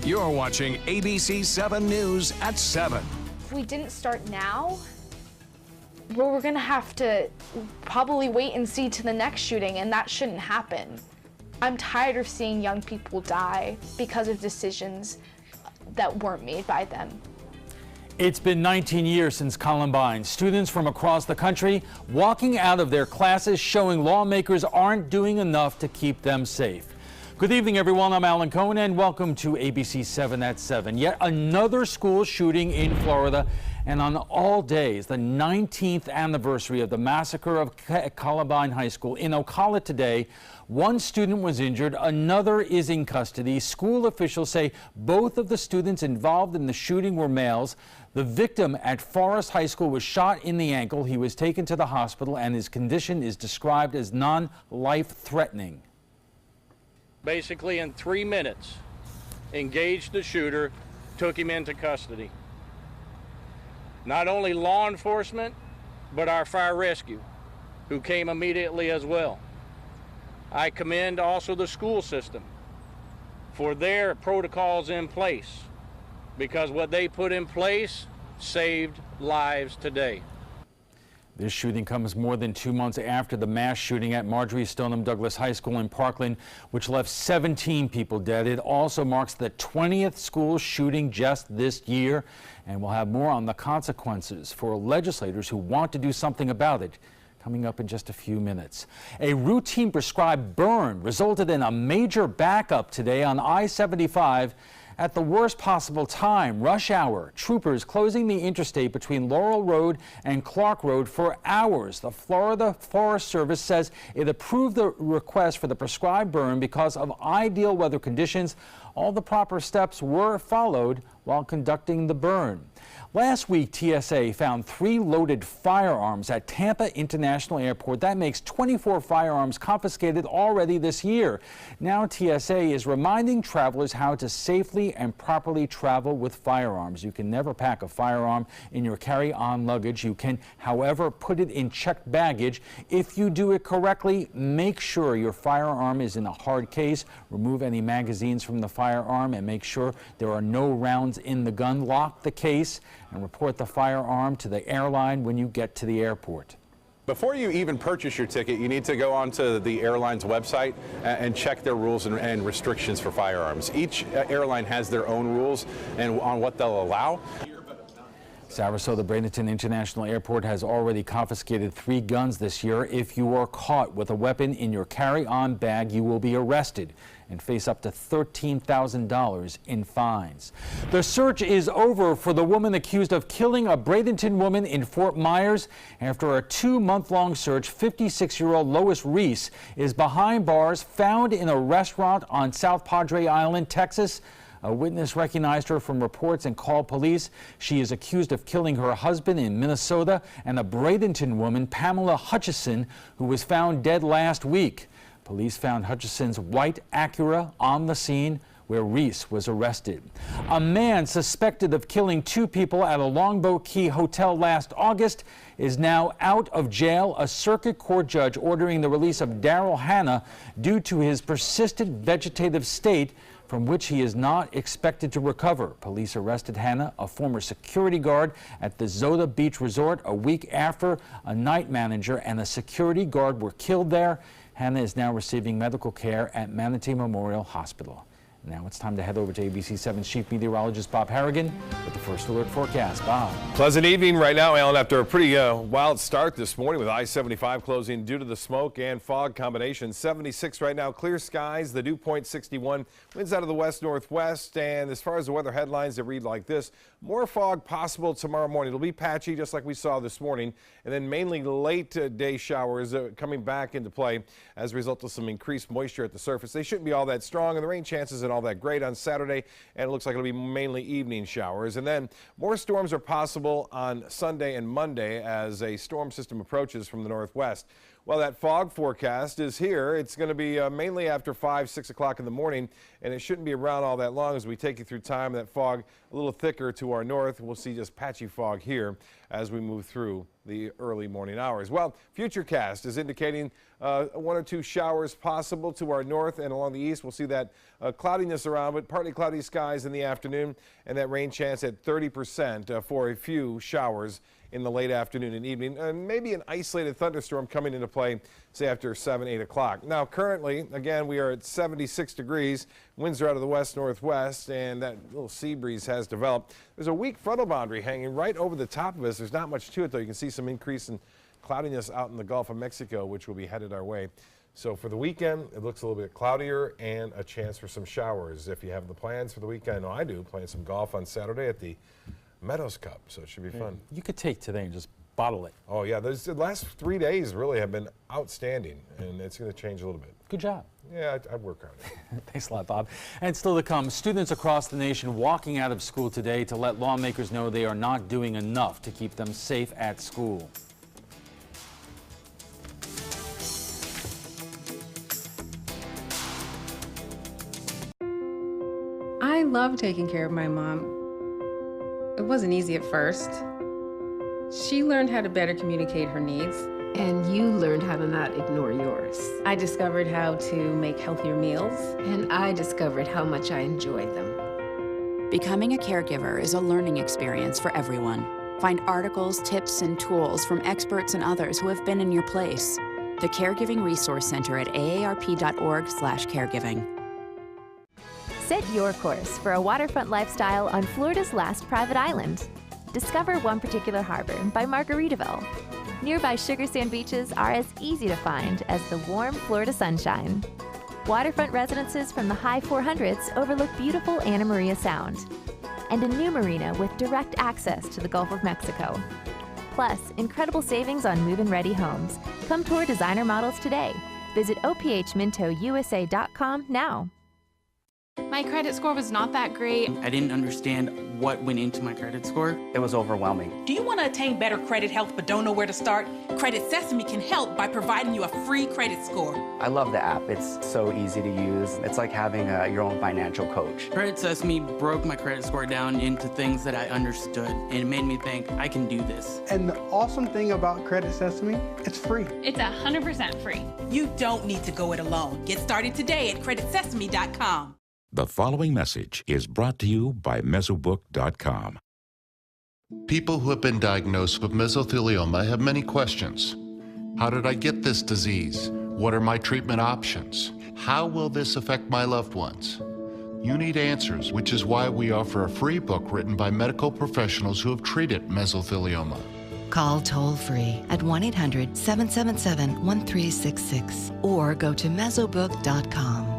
You're watching ABC7 News at 7. If we didn't start now, well, we're gonna have to probably wait and see to the next shooting, and that shouldn't happen. I'm tired of seeing young people die because of decisions that weren't made by them. It's been 19 years since Columbine. Students from across the country walking out of their classes showing lawmakers aren't doing enough to keep them safe. Good evening, everyone. I'm Alan Cohen, and welcome to ABC7 at 7. Yet another school shooting in Florida, and on all days, the 19th anniversary of the massacre of Columbine High School. In Ocala today, one student was injured, another is in custody. School officials say both of the students involved in the shooting were males. The victim at Forest High School was shot in the ankle. He was taken to the hospital, and his condition is described as non-life-threatening. Basically, in 3 minutes, engaged the shooter, took him into custody. Not only law enforcement, but our fire rescue, who came immediately as well. I commend also the school system for their protocols in place, because what they put in place saved lives today. This shooting comes more than 2 months after the mass shooting at Marjorie Stoneman Douglas High School in Parkland, which left 17 people dead. It also marks the 20th school shooting just this year, and we'll have more on the consequences for legislators who want to do something about it coming up in just a few minutes. A routine prescribed burn resulted in a major backup today on I-75 at the worst possible time, rush hour. Troopers closing the interstate between Laurel Road and Clark Road for hours. The Florida Forest Service says it approved the request for the prescribed burn because of ideal weather conditions. All the proper steps were followed while conducting the burn. Last week, TSA found 3 loaded firearms at Tampa International Airport. That makes 24 firearms confiscated already this year. Now TSA is reminding travelers how to safely and properly travel with firearms. You can never pack a firearm in your carry-on luggage. You can, however, put it in checked baggage. If you do it correctly, make sure your firearm is in a hard case. Remove any magazines from the firearm and make sure there are no rounds in the gun. Lock the case and report the firearm to the airline when you get to the airport. Before you even purchase your ticket, you need to go onto the airline's website and check their rules and restrictions for firearms. Each airline has their own rules and on what they'll allow. Sarasota Bradenton International Airport has already confiscated 3 guns this year. If you are caught with a weapon in your carry-on bag, you will be arrested and face up to $13,000 in fines. The search is over for the woman accused of killing a Bradenton woman in Fort Myers. After a 2-month-long search, 56-year-old Lois Reese is behind bars, found in a restaurant on South Padre Island, Texas. A witness recognized her from reports and called police. She is accused of killing her husband in Minnesota and a Bradenton woman, Pamela Hutchison, who was found dead last week. Police found Hutchison's white Acura on the scene where Reese was arrested. A man suspected of killing 2 people at a Longboat Key hotel last August is now out of jail. A circuit court judge ordering the release of Daryl Hannah due to his persistent vegetative state from which he is not expected to recover. Police arrested Hannah, a former security guard at the Zota Beach Resort, a week after a night manager and a security guard were killed there. Hannah is now receiving medical care at Manatee Memorial Hospital. Now it's time to head over to ABC7's chief meteorologist Bob Harrigan with the first alert forecast. Bob. Pleasant evening right now, Alan, after a pretty wild start this morning with I-75 closing due to the smoke and fog combination. 76 right now, clear skies, the dew point 61, winds out of the west-northwest, and as far as the weather headlines, they read like this: more fog possible tomorrow morning. It'll be patchy just like we saw this morning, and then mainly late day showers coming back into play as a result of some increased moisture at the surface. They shouldn't be all that strong, and the rain chances all that great on Saturday, and it looks like it'll be mainly evening showers. And then more storms are possible on Sunday and Monday as a storm system approaches from the northwest. Well, that fog forecast is here. It's going to be mainly after 5, 6 o'clock in the morning, and it shouldn't be around all that long as we take you through time. That fog a little thicker to our north. We'll see just patchy fog here as we move through the early morning hours. Well, Futurecast is indicating 1 or 2 showers possible to our north and along the east. We'll see that cloudiness around, but partly cloudy skies in the afternoon, and that rain chance at 30% for a few showers in the late afternoon and evening, and maybe an isolated thunderstorm coming into play, say after 7, 8 o'clock. Now, currently, again, we are at 76 degrees. Winds are out of the west-northwest, and that little sea breeze has developed. There's a weak frontal boundary hanging right over the top of us. There's not much to it, though. You can see some increase in cloudiness out in the Gulf of Mexico, which will be headed our way. So for the weekend, it looks a little bit cloudier and a chance for some showers. If you have the plans for the weekend, I know I do, playing some golf on Saturday at the Meadows Cup, so it should be fun. You could take today and just bottle it. Oh, yeah. The last 3 days really have been outstanding, and it's going to change a little bit. Good job. Yeah, I'd work on it. Thanks a lot, Bob. And still to come, students across the nation walking out of school today to let lawmakers know they are not doing enough to keep them safe at school. I love taking care of my mom. It wasn't easy at first. She learned how to better communicate her needs. And you learned how to not ignore yours. I discovered how to make healthier meals. And I discovered how much I enjoyed them. Becoming a caregiver is a learning experience for everyone. Find articles, tips, and tools from experts and others who have been in your place. The Caregiving Resource Center at aarp.org/caregiving. Set your course for a waterfront lifestyle on Florida's last private island. Discover one particular harbor by Margaritaville. Nearby sugar sand beaches are as easy to find as the warm Florida sunshine. Waterfront residences from the high 400s overlook beautiful Anna Maria Sound. And a new marina with direct access to the Gulf of Mexico. Plus, incredible savings on move-in ready homes. Come tour designer models today. Visit ophmintousa.com now. My credit score was not that great. I didn't understand what went into my credit score. It was overwhelming. Do you want to attain better credit health but don't know where to start? Credit Sesame can help by providing you a free credit score. I love the app. It's so easy to use. It's like having your own financial coach. Credit Sesame broke my credit score down into things that I understood, and it made me think I can do this. And the awesome thing about Credit Sesame, it's free. It's 100% free. You don't need to go it alone. Get started today at creditsesame.com. The following message is brought to you by Mesobook.com. People who have been diagnosed with mesothelioma have many questions. How did I get this disease? What are my treatment options? How will this affect my loved ones? You need answers, which is why we offer a free book written by medical professionals who have treated mesothelioma. Call toll-free at 1-800-777-1366 or go to Mesobook.com.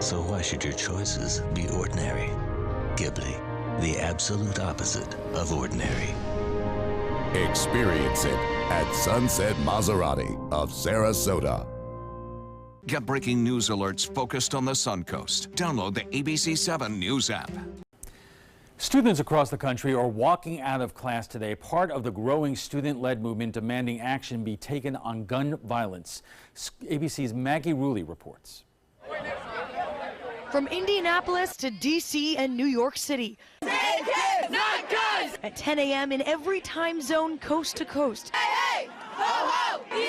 So why should your choices be ordinary? Ghibli, the absolute opposite of ordinary. Experience it at Sunset Maserati of Sarasota. Get breaking news alerts focused on the Suncoast. Download the ABC7 News app. Students across the country are walking out of class today, part of the growing student-led movement demanding action be taken on gun violence. ABC's Maggie Rulli reports. From Indianapolis to D.C. and New York City. Say kids, not guns! At 10 a.m. in every time zone, coast to coast. Hey, hey! Ho, ho! The NRA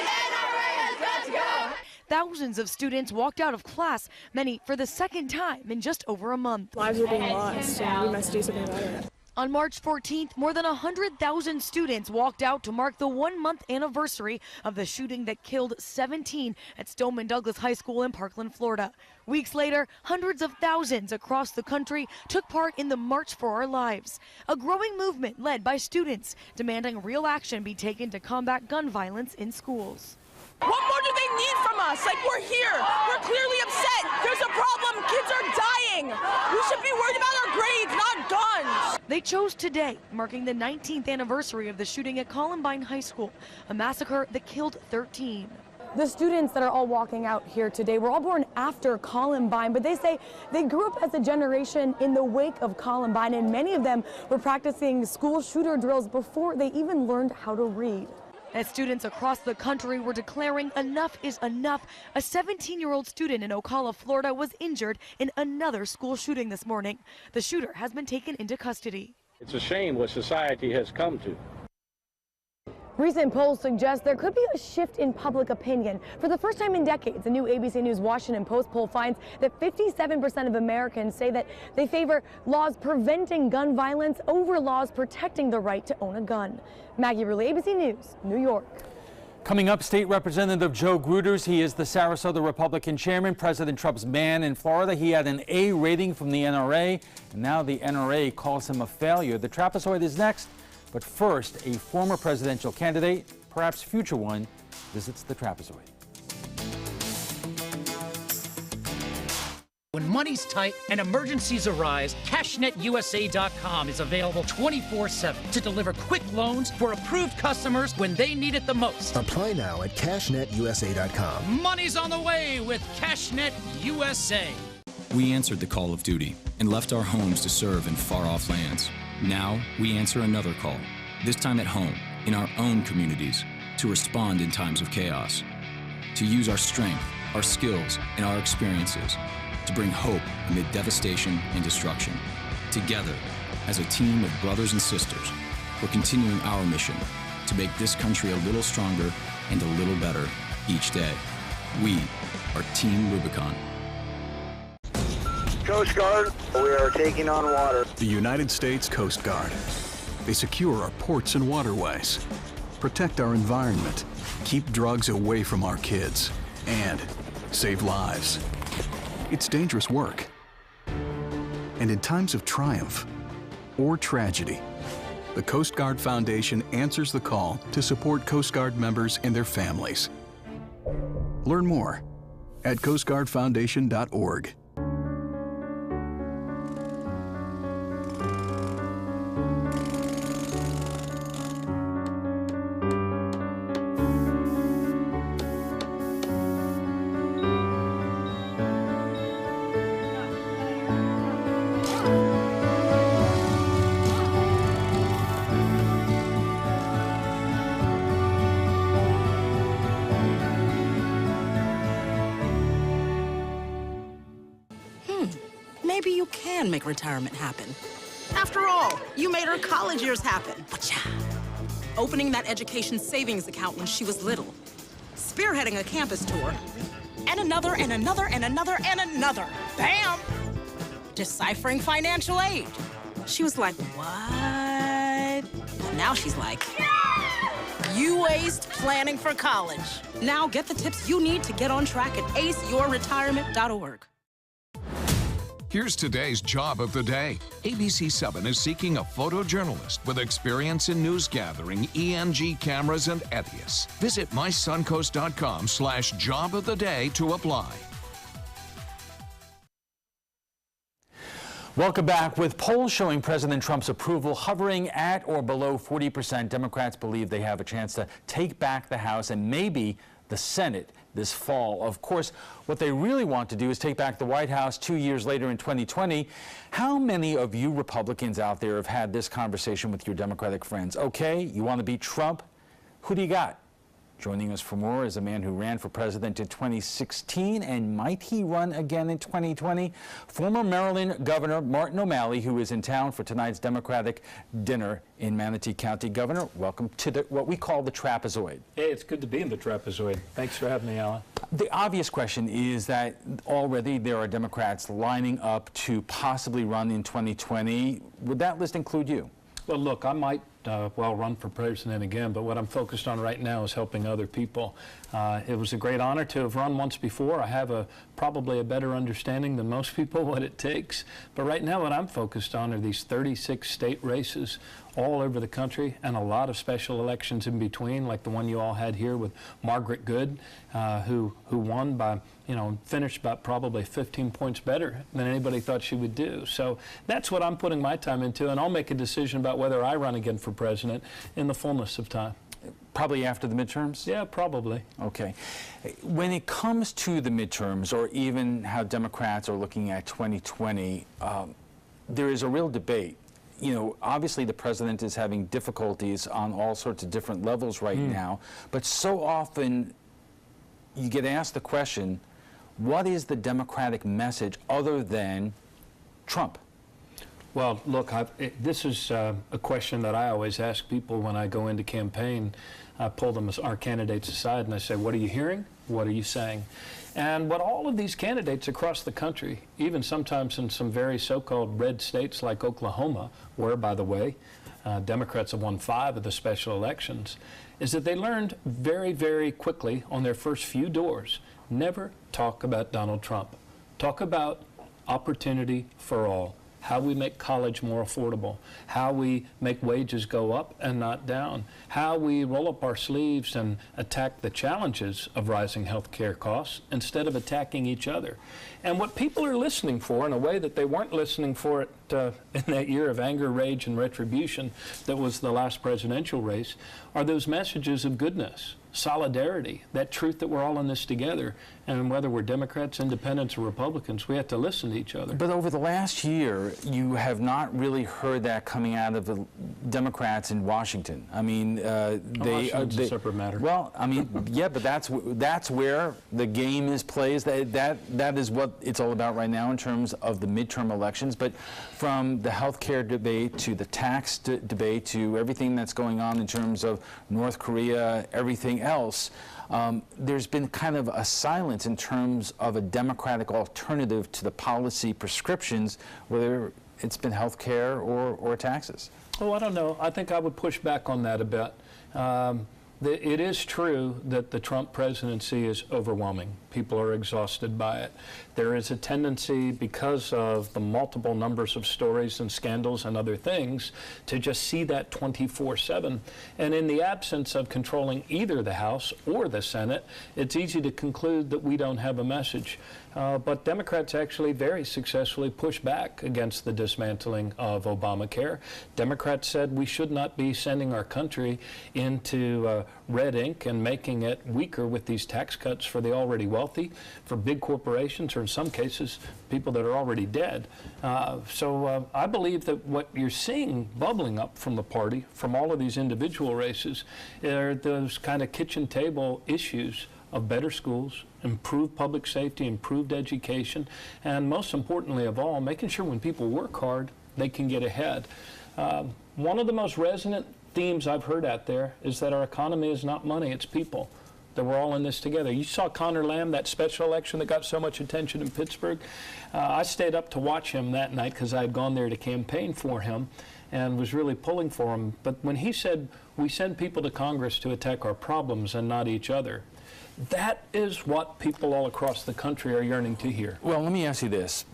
has got to go! Thousands of students walked out of class, many for the second time in just over a month. Lives are being lost, and we must do something about it. On March 14th, more than 100,000 students walked out to mark the 1-month anniversary of the shooting that killed 17 at Stoneman Douglas High School in Parkland, Florida. Weeks later, hundreds of thousands across the country took part in the March for Our Lives, a growing movement led by students demanding real action be taken to combat gun violence in schools. What more do they need from us? Like, we're here. We're clearly upset. There's a problem. Kids are dying. We should be worried about our grades, not guns. They chose today, marking the 19th anniversary of the shooting at Columbine High School, a massacre that killed 13. The students that are all walking out here today were all born after Columbine, but they say they grew up as a generation in the wake of Columbine, and many of them were practicing school shooter drills before they even learned how to read. As students across the country were declaring enough is enough, a 17-year-old student in Ocala, Florida was injured in another school shooting this morning. The shooter has been taken into custody. It's a shame what society has come to. Recent polls suggest there could be a shift in public opinion. For the first time in decades, a new ABC News Washington Post poll finds that 57% of Americans say that they favor laws preventing gun violence over laws protecting the right to own a gun. Maggie Rulli, ABC News, New York. Coming up, State Representative Joe Gruters. He is the Sarasota Republican chairman, President Trump's man in Florida. He had an A rating from the NRA, and now the NRA calls him a failure. The trapezoid is next. But first, a former presidential candidate, perhaps future one, visits the trapezoid. When money's tight and emergencies arise, CashNetUSA.com is available 24/7 to deliver quick loans for approved customers when they need it the most. Apply now at CashNetUSA.com. Money's on the way with CashNet USA. We answered the call of duty and left our homes to serve in far-off lands. Now, we answer another call, this time at home, in our own communities, to respond in times of chaos, to use our strength, our skills, and our experiences to bring hope amid devastation and destruction. Together, as a team of brothers and sisters, we're continuing our mission to make this country a little stronger and a little better each day. We are Team Rubicon. Coast Guard, we are taking on water. The United States Coast Guard. They secure our ports and waterways, protect our environment, keep drugs away from our kids, and save lives. It's dangerous work. And in times of triumph or tragedy, the Coast Guard Foundation answers the call to support Coast Guard members and their families. Learn more at coastguardfoundation.org. Maybe you can make retirement happen. After all, you made her college years happen. Opening that education savings account when she was little. Spearheading a campus tour. And another, and another, and another, and another. Bam! Deciphering financial aid. She was like, what? And now she's like, you aced planning for college. Now get the tips you need to get on track at aceyourretirement.org. Here's today's job of the day. ABC7 is seeking a photojournalist with experience in news gathering, ENG cameras, and ETIAS. Visit mysuncoast.com/job-of-the-day to apply. Welcome back. With polls showing President Trump's approval hovering at or below 40%, Democrats believe they have a chance to take back the House and maybe the Senate this fall. Of course, what they really want to do is take back the White House 2 years later in 2020. How many of you Republicans out there have had this conversation with your Democratic friends? Okay, you want to beat Trump? Who do you got? Joining us for more is a man who ran for president in 2016, and might he run again in 2020? Former Maryland Governor Martin O'Malley, who is in town for tonight's Democratic dinner in Manatee County. Governor, welcome to what we call the trapezoid. Hey, it's good to be in the trapezoid. Thanks for having me, Alan. The obvious question is that already there are Democrats lining up to possibly run in 2020. Would that list include you? Well, look, I might well, run for president again, but what I'm focused on right now is helping other people. It was a great honor to have run once before. I have probably a better understanding than most people what it takes. But right now what I'm focused on are these 36 state races all over the country and a lot of special elections in between, like the one you all had here with Margaret Good, who won by, finished by probably 15 points better than anybody thought she would do. So that's what I'm putting my time into, and I'll make a decision about whether I run again for president in the fullness of time. Probably after the midterms? Yeah, probably. Okay. When it comes to the midterms, or even how Democrats are looking at 2020, there is a real debate. Obviously the president is having difficulties on all sorts of different levels right now, but so often you get asked the question, what is the Democratic message other than Trump? Well, look, this is a question that I always ask people when I go into campaign. I pull them as our candidates aside and I say, what are you hearing? What are you saying? And what all of these candidates across the country, even sometimes in some very so-called red states like Oklahoma, where, by the way, Democrats have won 5 of the special elections, is that they learned very, very quickly on their first few doors, never talk about Donald Trump. Talk about opportunity for all. How we make college more affordable, how we make wages go up and not down, how we roll up our sleeves and attack the challenges of rising health care costs instead of attacking each other. And what people are listening for in a way that they weren't listening for it in that year of anger, rage, and retribution that was the last presidential race are those messages of goodness, solidarity, that truth that we're all in this together. And whether we're Democrats, Independents, or Republicans, we have to listen to each other. But over the last year, you have not really heard that coming out of the Democrats in Washington. I mean, Washington's a separate matter. Well, I mean, yeah, but that's where the game is plays. That is what it's all about right now in terms of the midterm elections. But from the health care debate to the tax debate to everything that's going on in terms of North Korea, everything else, there's been kind of a silence in terms of a Democratic alternative to the policy prescriptions, whether it's been health care or taxes. Oh, I don't know. I think I would push back on that a bit. It is true that the Trump presidency is overwhelming. People are exhausted by it. There is a tendency, because of the multiple numbers of stories and scandals and other things, to just see that 24/7. And in the absence of controlling either the House or the Senate, it's easy to conclude that we don't have a message. But Democrats actually very successfully pushed back against the dismantling of Obamacare. Democrats said we should not be sending our country into red ink and making it weaker with these tax cuts for the already wealthy, for big corporations, or in some cases, people that are already dead. So I believe that what you're seeing bubbling up from the party, from all of these individual races, are those kind of kitchen table issues of better schools, improved public safety, improved education, and most importantly of all, making sure when people work hard, they can get ahead. One of the most resonant themes I've heard out there is that our economy is not money, it's people, that we're all in this together. You saw Connor Lamb, that special election that got so much attention in Pittsburgh. I stayed up to watch him that night because I had gone there to campaign for him and was really pulling for him. But when he said, we send people to Congress to attack our problems and not each other, that is what people all across the country are yearning to hear. Well, let me ask you this.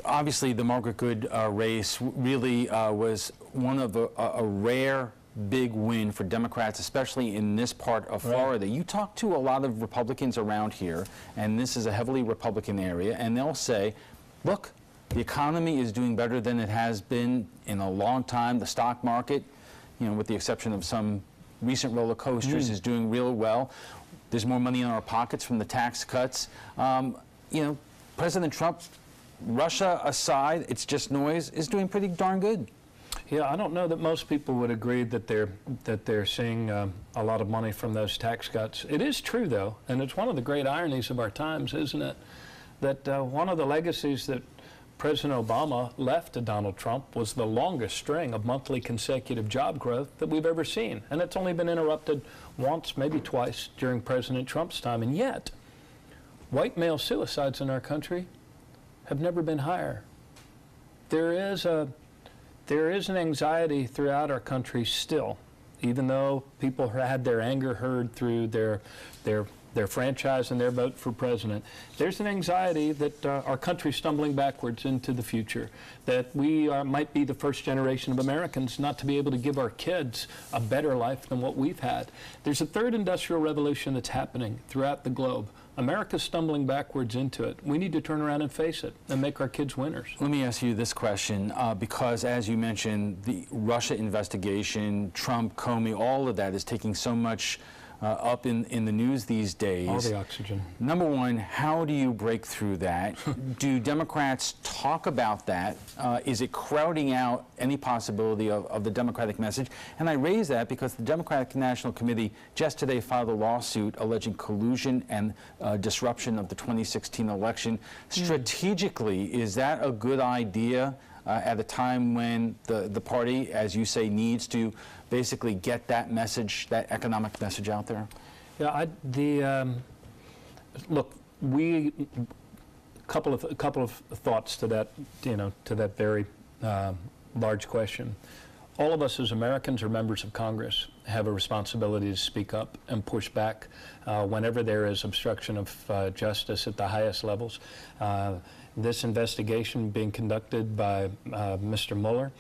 Obviously, the Margaret Good race really was one of a rare big win for Democrats, especially in this part of Florida. You talk to a lot of Republicans around here, and this is a heavily Republican area, and they'll say, look, the economy is doing better than it has been in a long time. The stock market, with the exception of some recent roller coasters, is doing real well. There's more money in our pockets from the tax cuts. President Trump, Russia aside, it's just noise, is doing pretty darn good. Yeah, I don't know that most people would agree that they're seeing a lot of money from those tax cuts. It is true, though, and it's one of the great ironies of our times, isn't it, that one of the legacies that President Obama left to Donald Trump was the longest string of monthly consecutive job growth that we've ever seen. And it's only been interrupted once, maybe twice, during President Trump's time. And yet, white male suicides in our country have never been higher. There is a There is an anxiety throughout our country still, even though people had their anger heard through their franchise and their vote for president. There's an anxiety that our country's stumbling backwards into the future, that we might be the first generation of Americans not to be able to give our kids a better life than what we've had. There's a third industrial revolution that's happening throughout the globe. America's stumbling backwards into it. We need to turn around and face it and make our kids winners. Let me ask you this question, because as you mentioned, the Russia investigation, Trump, Comey, all of that is taking so much up in the news these days. All the oxygen. Number one, how do you break through that? Do Democrats talk about that? Is it crowding out any possibility of the Democratic message? And I raise that because the Democratic National Committee just today filed a lawsuit alleging collusion and disruption of the 2016 election. Strategically, is that a good idea at a time when the party, as you say, needs to basically get that message, that economic message out there? Yeah, look, couple of thoughts to that, to that very large question. All of us as Americans or members of Congress have a responsibility to speak up and push back whenever there is obstruction of justice at the highest levels. This investigation being conducted by Mr. Mueller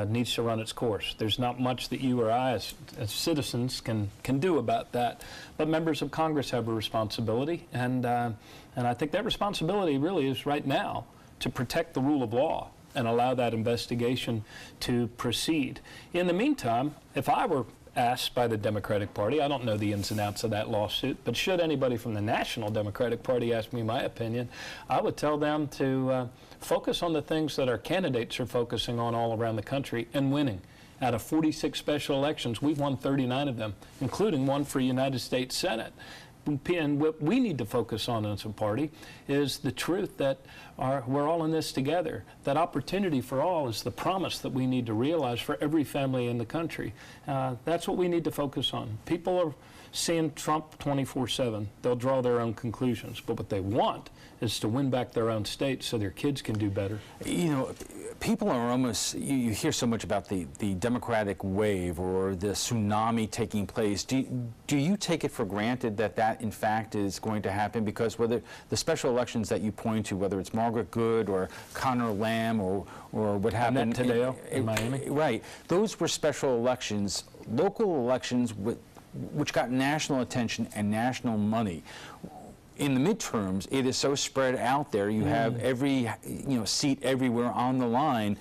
needs to run its course. There's not much that you or I as citizens can do about that, but members of Congress have a responsibility, and I think that responsibility really is right now to protect the rule of law and allow that investigation to proceed. In the meantime, if I were asked by the Democratic Party, I don't know the ins and outs of that lawsuit, but should anybody from the National Democratic Party ask me my opinion, I would tell them to focus on the things that our candidates are focusing on all around the country and winning. Out of 46 special elections, we've won 39 of them, including one for United States Senate. And what we need to focus on as a party is the truth that we're all in this together. That opportunity for all is the promise that we need to realize for every family in the country. That's what we need to focus on. People are seeing Trump 24/7. They'll draw their own conclusions. But what they want is to win back their own state so their kids can do better. You know, people are almost, you hear so much about the Democratic wave or the tsunami taking place. Do you take it for granted that that in fact is going to happen? Because whether the special elections that you point to, whether it's Margaret Good or Connor Lamb or what happened in Miami, right? Those were special elections, local elections which got national attention and national money. In the midterms, it is so spread out there. You have every seat everywhere on the line.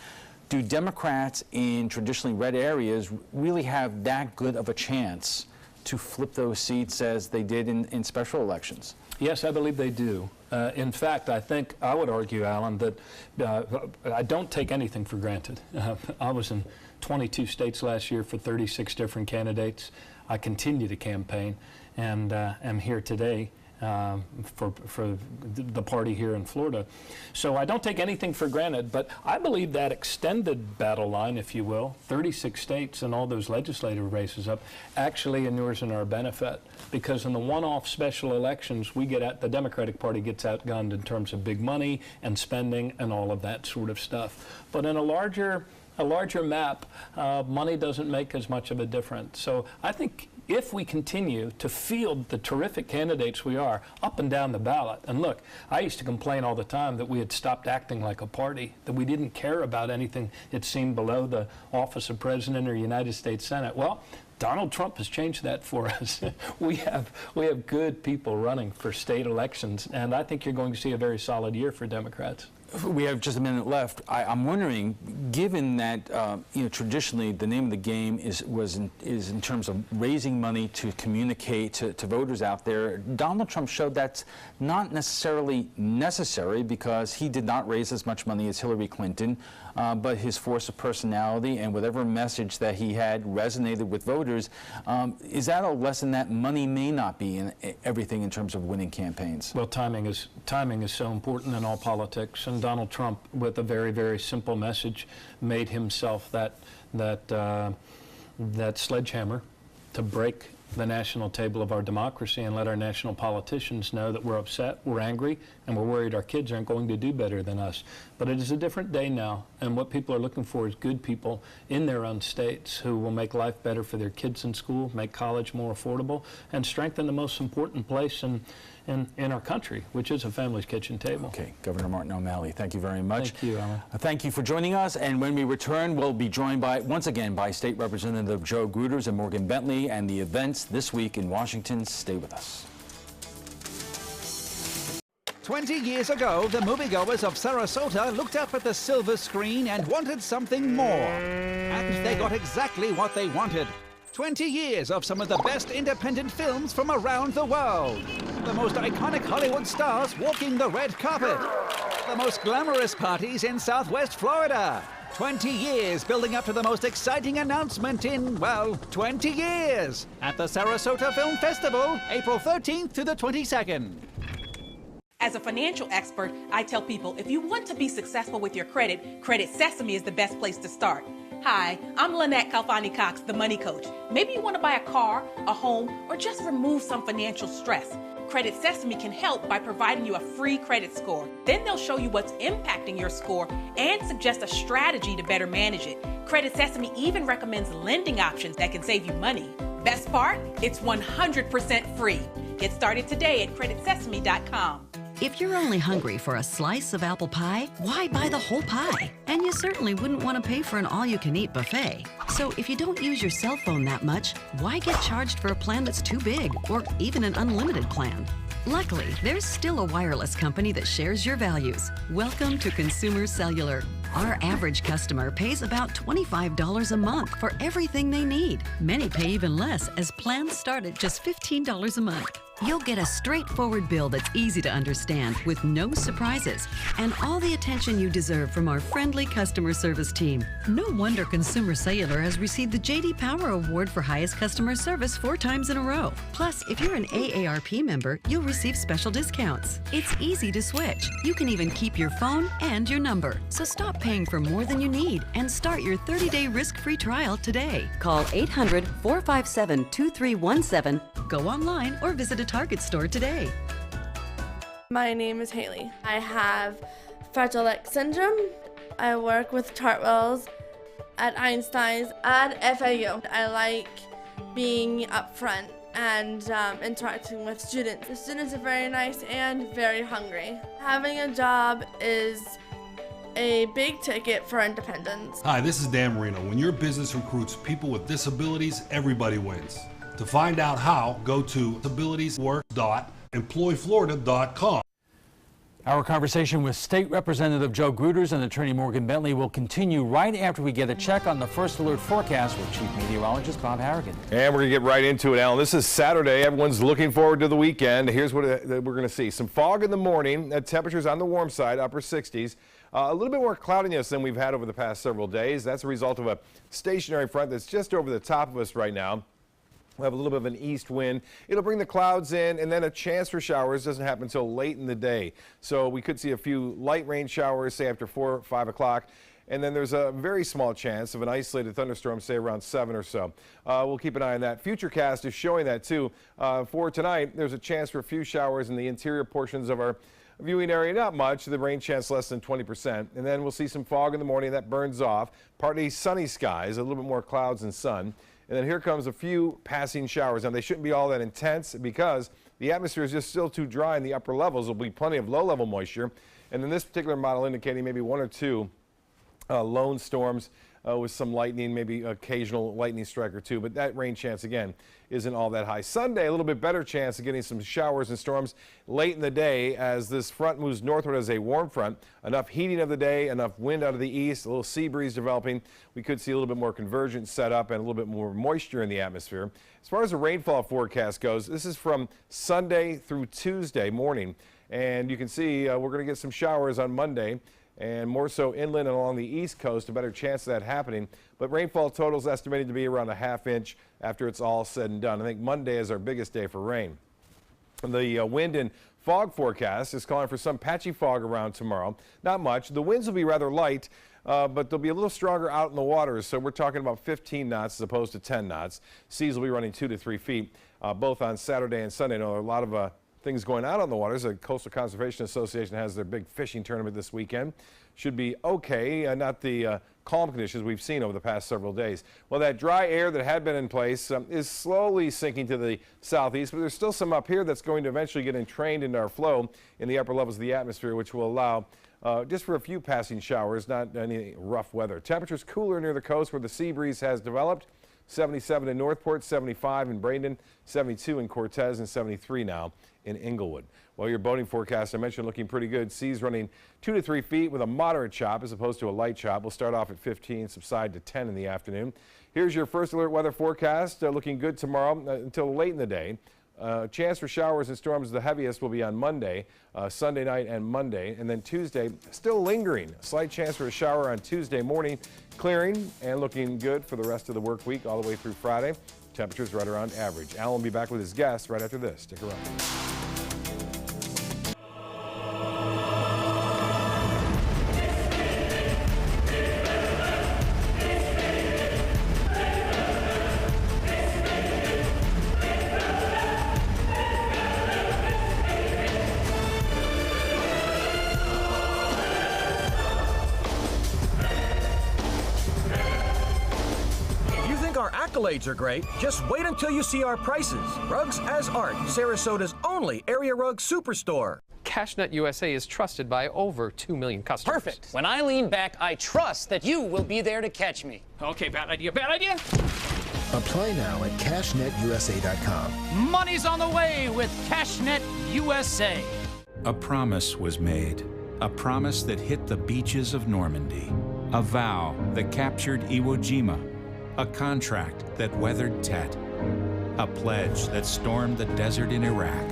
Do Democrats in traditionally red areas really have that good of a chance to flip those seats as they did in special elections? Yes, I believe they do. In fact, I would argue, Alan, that I don't take anything for granted. I was in 22 states last year for 36 different candidates. I continue to campaign and am here today for the party here in Florida. So I don't take anything for granted, but I believe that extended battle line, if you will, 36 states and all those legislative races up, actually inures in our benefit. Because in the one-off special elections, the Democratic Party gets outgunned in terms of big money and spending and all of that sort of stuff. But in a larger map, money doesn't make as much of a difference. So I think if we continue to field the terrific candidates we are up and down the ballot, and look, I used to complain all the time that we had stopped acting like a party, that we didn't care about anything it seemed below the office of president or United States Senate. Well, Donald Trump has changed that for us. We have good people running for state elections, and I think you're going to see a very solid year for Democrats. We have just a minute left. I'm wondering, given that traditionally the name of the game is in terms of raising money to communicate to voters out there, Donald Trump showed that's not necessarily necessary because he did not raise as much money as Hillary Clinton, but his force of personality and whatever message that he had resonated with voters. Is that a lesson that money may not be in everything in terms of winning campaigns? Well, timing is so important in all politics. And Donald Trump, with a very, very simple message, made himself that sledgehammer to break the national table of our democracy and let our national politicians know that we're upset, we're angry, and we're worried our kids aren't going to do better than us. But it is a different day now, and what people are looking for is good people in their own states who will make life better for their kids in school, make college more affordable, and strengthen the most important place in our country, which is a family's kitchen table. Okay, Governor Martin O'Malley, thank you very much. Thank you, Alan. Thank you for joining us, and when we return, we'll be joined once again by State Representative Joe Gruters and Morgan Bentley and the events this week in Washington. Stay with us. 20 years ago, the moviegoers of Sarasota looked up at the silver screen and wanted something more. And they got exactly what they wanted. 20 years of some of the best independent films from around the world. The most iconic Hollywood stars walking the red carpet. The most glamorous parties in Southwest Florida. 20 years building up to the most exciting announcement in, well, 20 years. At the Sarasota Film Festival, April 13th to the 22nd. As a financial expert, I tell people if you want to be successful with your credit, Credit Sesame is the best place to start. Hi, I'm Lynette Kalfani-Cox, the Money Coach. Maybe you want to buy a car, a home, or just remove some financial stress. Credit Sesame can help by providing you a free credit score. Then they'll show you what's impacting your score and suggest a strategy to better manage it. Credit Sesame even recommends lending options that can save you money. Best part? It's 100% free. Get started today at creditsesame.com. If you're only hungry for a slice of apple pie, why buy the whole pie? And you certainly wouldn't want to pay for an all-you-can-eat buffet. So if you don't use your cell phone that much, why get charged for a plan that's too big, or even an unlimited plan? Luckily, there's still a wireless company that shares your values. Welcome to Consumer Cellular. Our average customer pays about $25 a month for everything they need. Many pay even less, as plans start at just $15 a month. You'll get a straightforward bill that's easy to understand with no surprises and all the attention you deserve from our friendly customer service team. No wonder Consumer Cellular has received the J.D. Power Award for highest customer service 4 times in a row. Plus, if you're an AARP member, you'll receive special discounts. It's easy to switch. You can even keep your phone and your number. So stop paying for more than you need and start your 30-day risk-free trial today. Call 800-457-2317, go online, or visit a Target store today. My name is Haley. I have Fragile X syndrome. I work with Chartwells at Einstein's at FAU. I like being up front and interacting with students. The students are very nice and very hungry. Having a job is a big ticket for independence. Hi, this is Dan Marino. When your business recruits people with disabilities, everybody wins. To find out how, go to abilitieswork.employflorida.com. Our conversation with State Representative Joe Gruters and Attorney Morgan Bentley will continue right after we get a check on the First Alert forecast with Chief Meteorologist Bob Harrigan. And we're going to get right into it, Alan. This is Saturday. Everyone's looking forward to the weekend. Here's what we're going to see. Some fog in the morning. Temperatures on the warm side, upper 60s. A little bit more cloudiness than we've had over the past several days. That's a result of a stationary front that's just over the top of us right now. We'll have a little bit of an east wind. It'll bring the clouds in, and then a chance for showers doesn't happen until late in the day. So we could see a few light rain showers, say after 4 or 5 o'clock. And then there's a very small chance of an isolated thunderstorm, say around 7 or so. We'll keep an eye on that. Futurecast is showing that too. For tonight, there's a chance for a few showers in the interior portions of our viewing area. Not much. The rain chance less than 20%. And then we'll see some fog in the morning. That burns off. Partly sunny skies, a little bit more clouds and sun. And then here comes a few passing showers. Now, they shouldn't be all that intense because the atmosphere is just still too dry in the upper levels. There'll be plenty of low-level moisture. And then this particular model indicating maybe 1 or 2 lone storms with some lightning, maybe occasional lightning strike or 2. But that rain chance, again, isn't all that high. Sunday, a little bit better chance of getting some showers and storms late in the day as this front moves northward as a warm front. Enough heating of the day, enough wind out of the east, a little sea breeze developing. We could see a little bit more convergence set up and a little bit more moisture in the atmosphere. As far as the rainfall forecast goes, this is from Sunday through Tuesday morning. And you can see we're going to get some showers on Monday, and more so inland and along the east coast, a better chance of that happening. But rainfall totals estimated to be around a ½ inch after it's all said and done. I think Monday is our biggest day for rain. The wind and Fog forecast is calling for some patchy fog around tomorrow. Not much. The winds will be rather light, but they'll be a little stronger out in the waters. So we're talking about 15 knots as opposed to 10 knots. Seas will be running 2 to 3 feet, both on Saturday and Sunday. I know there are a lot of things going on the waters. The Coastal Conservation Association has their big fishing tournament this weekend. Should be okay, not the calm conditions we've seen over the past several days. Well, that dry air that had been in place is slowly sinking to the southeast, but there's still some up here that's going to eventually get entrained into our flow in the upper levels of the atmosphere, which will allow just for a few passing showers, not any rough weather. Temperatures cooler near the coast where the sea breeze has developed. 77 in Northport, 75 in Bradenton, 72 in Cortez, and 73 now in Inglewood. Well, your boating forecast I mentioned looking pretty good. Seas running 2 to 3 feet with a moderate chop as opposed to a light chop. We'll start off at 15, subside to 10 in the afternoon. Here's your first alert weather forecast. Looking good tomorrow until late in the day. Chance for showers and storms, the heaviest will be on Monday, Sunday night and Monday, and then Tuesday still lingering. A slight chance for a shower on Tuesday morning, clearing and looking good for the rest of the work week all the way through Friday. Temperatures right around average. Alan will be back with his guests right after this. Stick around. Accolades are great. Just wait until you see our prices. Rugs as Art, Sarasota's only area rug superstore. CashNet USA is trusted by over 2 million customers. Perfect. When I lean back, I trust that you will be there to catch me. Okay, bad idea, bad idea. Apply now at CashNetUSA.com. Money's on the way with CashNet USA. A promise was made. A promise that hit the beaches of Normandy. A vow that captured Iwo Jima. A contract that weathered Tet. A pledge that stormed the desert in Iraq.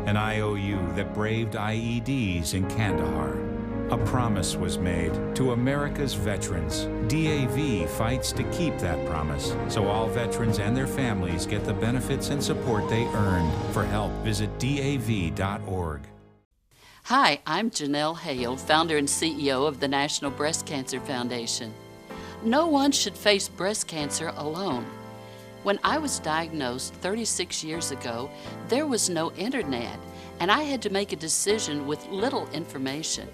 An IOU that braved IEDs in Kandahar. A promise was made to America's veterans. DAV fights to keep that promise, so all veterans and their families get the benefits and support they earned. For help, visit DAV.org. Hi, I'm Janelle Hale, founder and CEO of the National Breast Cancer Foundation. No one should face breast cancer alone. When I was diagnosed 36 years ago, there was no internet, and I had to make a decision with little information.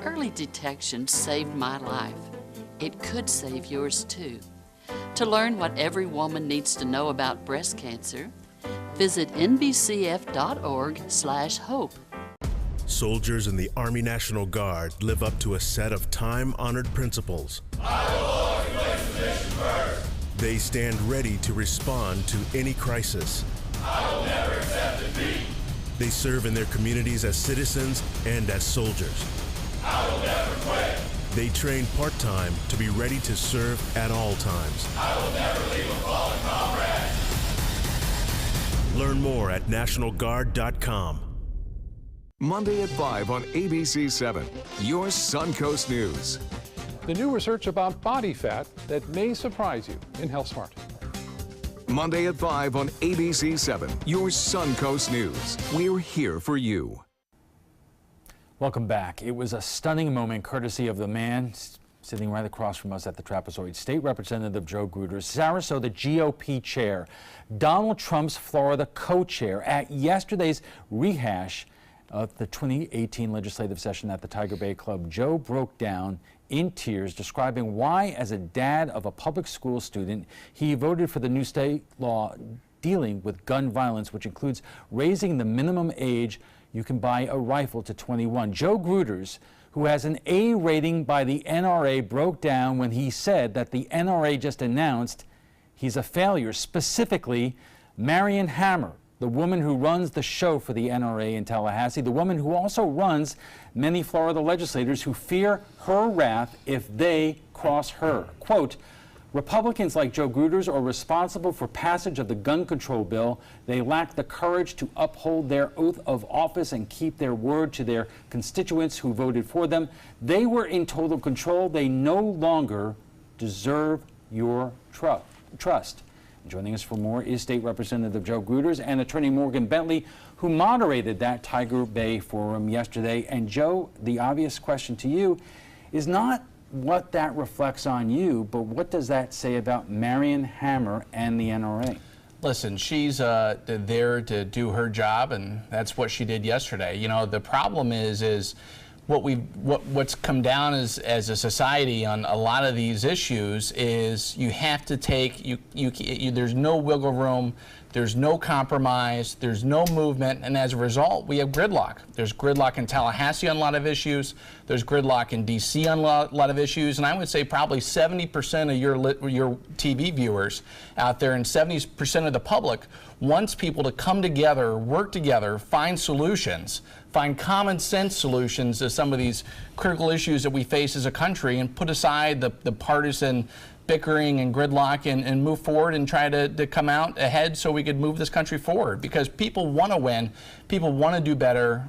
Early detection saved my life. It could save yours too. To learn what every woman needs to know about breast cancer, visit nbcf.org/hope. Soldiers in the Army National Guard live up to a set of time-honored principles. I will always place the mission first. They stand ready to respond to any crisis. I will never accept defeat. They serve in their communities as citizens and as soldiers. I will never quit. They train part-time to be ready to serve at all times. I will never leave a fallen comrade. Learn more at nationalguard.com. Monday at 5 on ABC7, your Suncoast News. The new research about body fat that may surprise you in Health Smart. Monday at 5 on ABC7, your Suncoast News. We're here for you. Welcome back. It was a stunning moment courtesy of the man sitting right across from us at the trapezoid, State Representative Joe Gruder, Sarasota GOP chair, Donald Trump's Florida co-chair at yesterday's rehash of the 2018 legislative session at the Tiger Bay Club. Joe broke down in tears, describing why, as a dad of a public school student, he voted for the new state law dealing with gun violence, which includes raising the minimum age you can buy a rifle to 21. Joe Gruders, who has an A rating by the NRA, broke down when he said that the NRA just announced he's a failure. Specifically, Marion Hammer, the woman who runs the show for the NRA in Tallahassee, the woman who also runs many Florida legislators who fear her wrath if they cross her. Quote, Republicans like Joe Gruders are responsible for passage of the gun control bill. They lack the courage to uphold their oath of office and keep their word to their constituents who voted for them. They were in total control. They no longer deserve your trust. Joining us for more is State Representative Joe Gruters and Attorney Morgan Bentley, who moderated that Tiger Bay Forum yesterday. And Joe, the obvious question to you is not what that reflects on you, but what does that say about Marion Hammer and the NRA? Listen, she's there to do her job, and that's what she did yesterday. You know, the problem is what's come down as a society on a lot of these issues is you have to take there's no wiggle room, there's no compromise, there's no movement, and as a result, we have gridlock. There's gridlock in Tallahassee on a lot of issues. There's gridlock in D.C. on a lot of issues, and I would say probably 70% of your TV viewers out there and 70% of the public wants people to come together, work together, find solutions, find common sense solutions to some of these critical issues that we face as a country, and put aside the partisan bickering and gridlock and move forward and try to come out ahead so we could move this country forward, because people want to win. People want to do better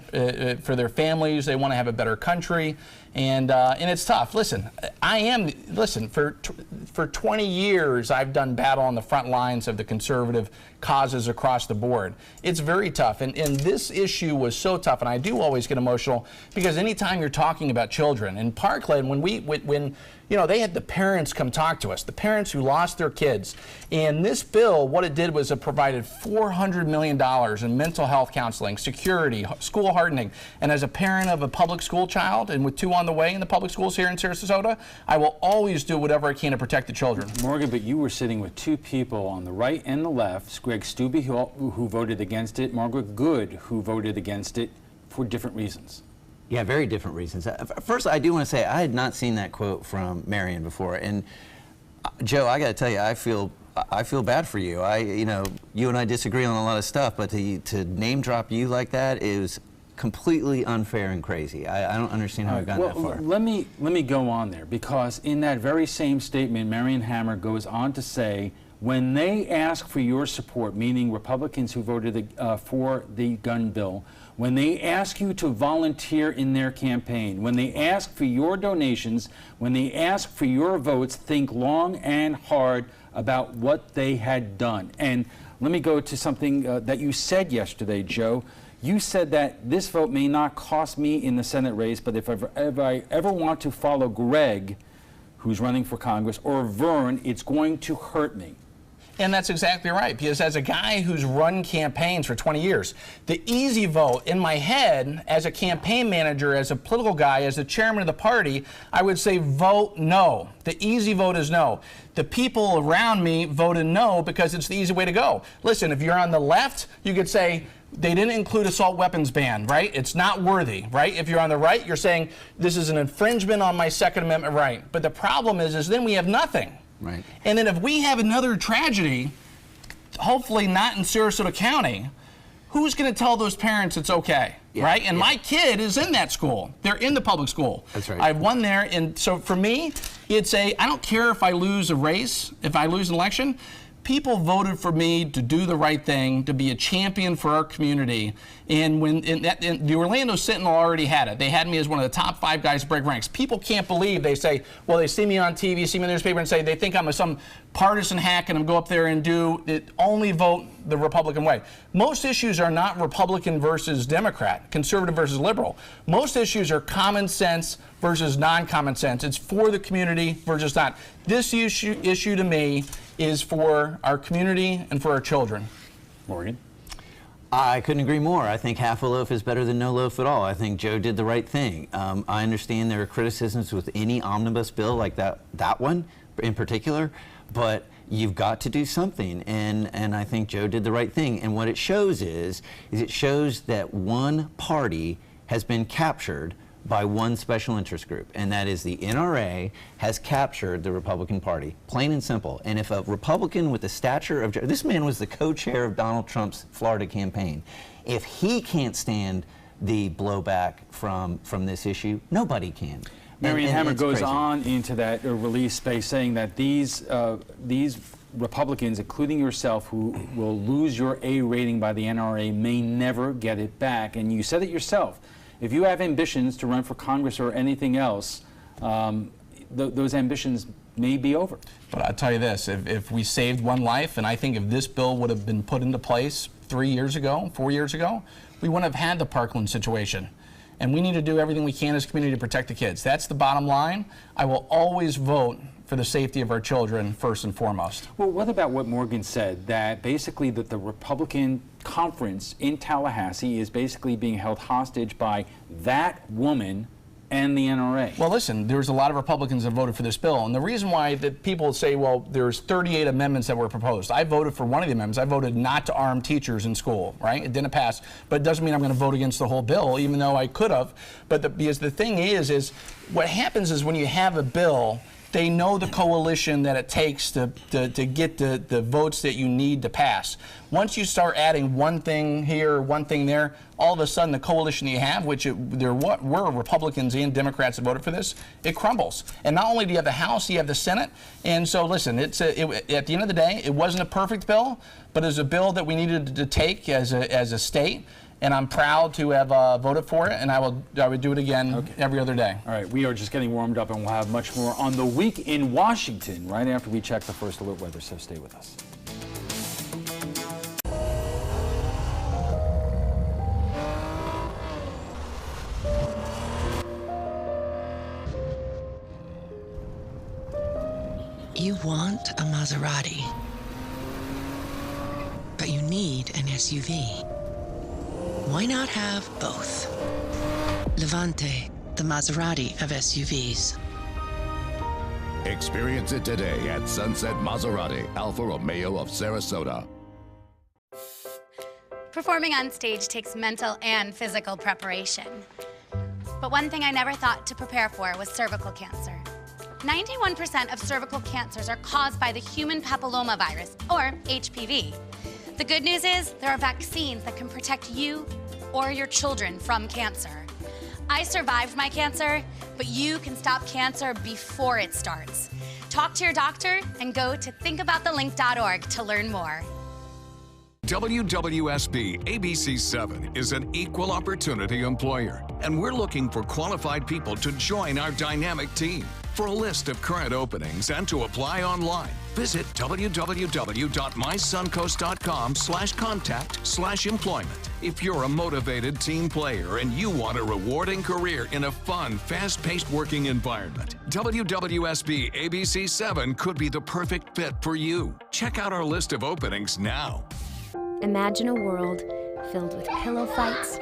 for their families. They want to have a better country, and it's tough. Listen, for 20 years I've done battle on the front lines of the conservative causes across the board. It's very tough, and this issue was so tough, and I do always get emotional because anytime you're talking about children in Parkland, when you know, they had the parents come talk to us, the parents who lost their kids. And this bill, what it did was it provided $400 million in mental health counseling, security, school hardening. And as a parent of a public school child, and with 2 on the way in the public schools here in Sarasota, I will always do whatever I can to protect the children. Morgan, but you were sitting with 2 people on the right and the left, Greg Stubbe, who voted against it, Margaret Good, who voted against it for different reasons. Yeah, very different reasons. First, I do want to say I had not seen that quote from Marion before, and Joe, I got to tell you, I feel bad for you. You know, you and I disagree on a lot of stuff, but to name drop you like that is completely unfair and crazy. I don't understand how we've gotten that far. Let me go on there, because in that very same statement, Marion Hammer goes on to say, when they ask for your support, meaning Republicans who voted for the gun bill, when they ask you to volunteer in their campaign, when they ask for your donations, when they ask for your votes, think long and hard about what they had done. And let me go to something that you said yesterday, Joe. You said that this vote may not cost me in the Senate race, but if I ever want to follow Greg, who's running for Congress, or Vern, it's going to hurt me. And that's exactly right, because as a guy who's run campaigns for 20 years, the easy vote in my head as a campaign manager, as a political guy, as the chairman of the party, I would say vote no. The easy vote is no. The people around me voted no because it's the easy way to go. Listen, if you're on the left, you could say, they didn't include assault weapons ban, right? It's not worthy, right? If you're on the right, you're saying this is an infringement on my Second Amendment right. But the problem is then we have nothing. Right. And then if we have another tragedy, hopefully not in Sarasota County, who's going to tell those parents it's okay, right? And my kid is in that school. They're in the public school. That's right. I've won there, and so for me, it's I don't care if I lose a race, if I lose an election. People voted for me to do the right thing, to be a champion for our community. And when the Orlando Sentinel already had it. They had me as one of the top 5 guys to break ranks. People can't believe, they say, well, they see me on TV, see me in the newspaper, and say they think I'm some partisan hack and I'm go up there and do it, only vote the Republican way. Most issues are not Republican versus Democrat, conservative versus liberal. Most issues are common sense versus non-common sense. It's for the community versus not. This issue to me is for our community and for our children. Morgan? I couldn't agree more. I think half a loaf is better than no loaf at all. I think Joe did the right thing. I understand there are criticisms with any omnibus bill like that one in particular, but you've got to do something, and I think Joe did the right thing. And what it shows is it shows that one party has been captured by one special interest group, and that is the NRA has captured the Republican Party, plain and simple. And if a Republican with the stature of this man was the co-chair of Donald Trump's Florida campaign, if he can't stand the blowback from this issue, nobody can. Marion Hammer goes crazy. on into that release by saying that these Republicans, including yourself, who will lose your A rating by the NRA, may never get it back. And you said it yourself. If you have ambitions to run for Congress or anything else, those ambitions may be over. But I'll tell you this, if we saved one life, and I think if this bill would have been put into place 3 years ago, 4 years ago, we wouldn't have had the Parkland situation. And we need to do everything we can as a community to protect the kids. That's the bottom line. I will always vote for the safety of our children first and foremost. Well, what about what Morgan said, that basically that the Republican conference in Tallahassee is basically being held hostage by that woman and the NRA? Well, listen, there's a lot of Republicans that voted for this bill, and the reason why that people say, well, there's 38 amendments that were proposed. I voted for one of the amendments. I voted not to arm teachers in school, right? It didn't pass, but it doesn't mean I'm going to vote against the whole bill, even though I could have. But because the thing is what happens is when you have a bill, they know the coalition that it takes to get the votes that you need to pass. Once you start adding one thing here, one thing there, all of a sudden the coalition that you have, which there were Republicans and Democrats that voted for this, it crumbles. And not only do you have the House, you have the Senate. And so listen, at the end of the day, it wasn't a perfect bill, but it was a bill that we needed to take as a state. And I'm proud to have voted for it, and I would do it again every other day. All right, we are just getting warmed up, and we'll have much more on the week in Washington right after we check the first alert weather, so stay with us. You want a Maserati, but you need an SUV. Why not have both? Levante, the Maserati of SUVs. Experience it today at Sunset Maserati, Alfa Romeo of Sarasota. Performing on stage takes mental and physical preparation. But one thing I never thought to prepare for was cervical cancer. 91% of cervical cancers are caused by the human papillomavirus, or HPV. The good news is there are vaccines that can protect you or your children from cancer. I survived my cancer, but you can stop cancer before it starts. Talk to your doctor and go to thinkaboutthelink.org to learn more. WWSB ABC7 is an equal opportunity employer, and we're looking for qualified people to join our dynamic team. For a list of current openings and to apply online, visit www.mysuncoast.com/contact/employment. If you're a motivated team player and you want a rewarding career in a fun, fast-paced working environment, WWSB ABC7 could be the perfect fit for you. Check out our list of openings now. Imagine a world filled with pillow fights,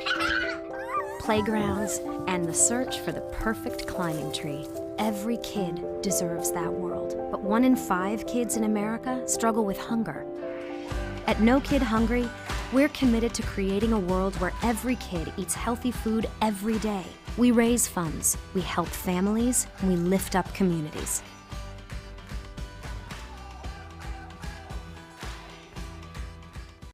playgrounds, and the search for the perfect climbing tree. Every kid deserves that world, but 1 in 5 kids in America struggle with hunger. At No Kid Hungry, we're committed to creating a world where every kid eats healthy food every day. We raise funds, we help families, and we lift up communities.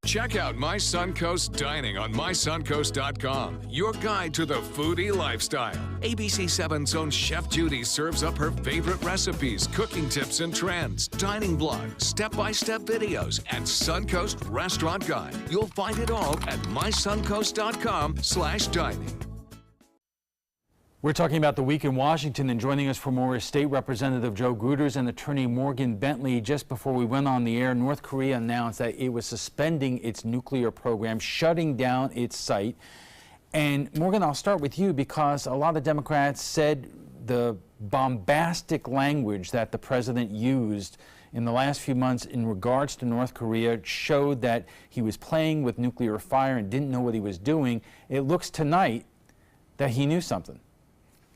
Check out My Suncoast Dining on mysuncoast.com, your guide to the foodie lifestyle. ABC7's own Chef Judy serves up her favorite recipes, cooking tips and trends, dining blogs, step-by-step videos, and Suncoast Restaurant Guide. You'll find it all at mysuncoast.com/dining. We're talking about the week in Washington, and joining us for more is State Representative Joe Gruters and Attorney Morgan Bentley. Just before we went on the air, North Korea announced that it was suspending its nuclear program, shutting down its site. And Morgan, I'll start with you because a lot of Democrats said the bombastic language that the president used in the last few months in regards to North Korea showed that he was playing with nuclear fire and didn't know what he was doing. It looks tonight that he knew something.